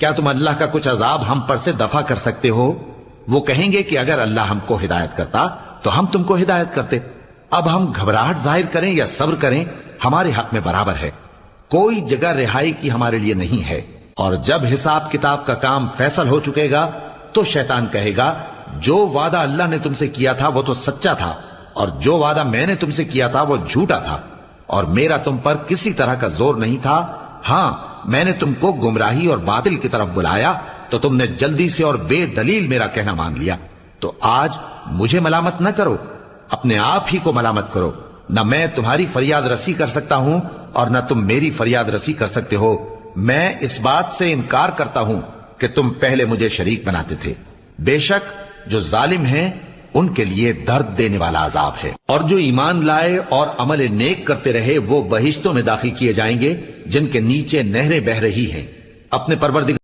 کیا تم اللہ کا کچھ عذاب ہم پر سے دفع کر سکتے ہو؟ وہ کہیں گے کہ اگر اللہ ہم کو ہدایت کرتا تو ہم تم کو ہدایت کرتے۔ اب ہم گھبراہٹ ظاہر کریں یا صبر کریں، ہمارے حق میں برابر ہے، کوئی جگہ رہائی کی ہمارے لیے نہیں ہے۔ اور جب حساب کتاب کا کام فیصل ہو چکے گا تو شیطان کہے گا جو وعدہ اللہ نے تم سے کیا تھا وہ تو سچا تھا، اور جو وعدہ میں نے تم سے کیا تھا وہ جھوٹا تھا، اور میرا تم پر کسی طرح کا زور نہیں تھا۔ ہاں، میں نے تم کو گمراہی اور باطل کی طرف بلایا تو تم نے جلدی سے اور بے دلیل میرا کہنا مان لیا۔ تو آج مجھے ملامت نہ کرو، اپنے آپ ہی کو ملامت کرو۔ نہ میں تمہاری فریاد رسی کر سکتا ہوں اور نہ تم میری فریاد رسی کر سکتے ہو۔ میں اس بات سے انکار کرتا ہوں کہ تم پہلے مجھے شریک بناتے تھے۔ بے شک جو ظالم ہیں ان کے لیے درد دینے والا عذاب ہے۔ اور جو ایمان لائے اور عمل نیک کرتے رہے وہ بہشتوں میں داخل کیے جائیں گے جن کے نیچے نہریں بہ رہی ہیں۔ اپنے پروردگار